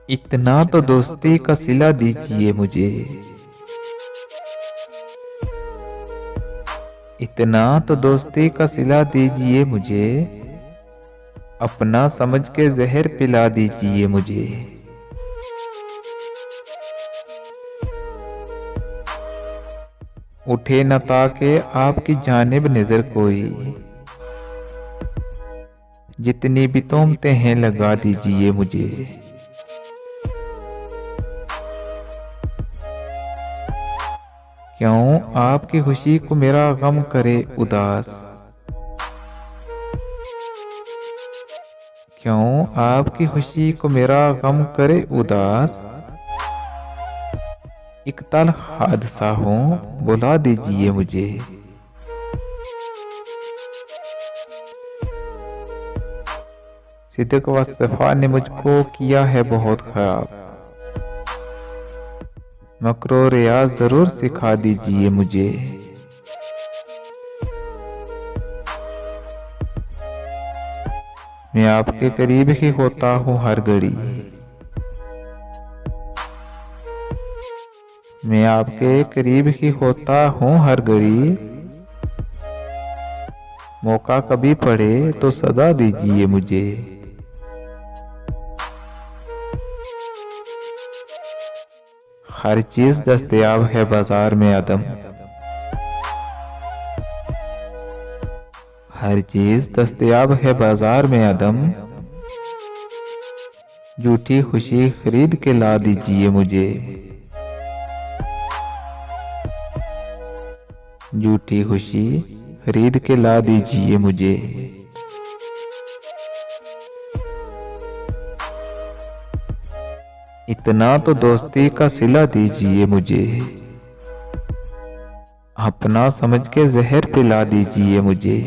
इतना तो दोस्ती का सिला दीजिए मुझे। इतना तो दोस्ती का सिला दीजिए मुझे। अपना समझ के जहर पिला दीजिए मुझे। उठे न ताके आपकी जानिब नजर कोई। जितनी भी तोहमतें हैं लगा दीजिए मुझे। क्यों आपकी खुशी को मेरा गम करे उदास। क्यों आपकी खुशी को मेरा गम करे उदास। एक तल हादसा हो बुला दीजिए मुझे। सिद्दीक व सफा ने मुझको किया है बहुत खराब। मकरो रियाज जरूर सिखा दीजिए मुझे। मैं आपके करीब ही होता हूँ हर घड़ी। मैं आपके करीब ही होता हूँ हर घड़ी। मौका कभी पड़े तो सदा दीजिए मुझे। हर चीज दस्तयाब है बाजार में अदम। हर चीज दस्तयाब है बाजार में अदम। झूठी खुशी खरीद के ला दीजिए मुझे। झूठी खुशी खरीद के ला दीजिए मुझे। इतना तो दोस्ती का सिला दीजिए मुझे। अपना समझ के जहर पिला दीजिए मुझे।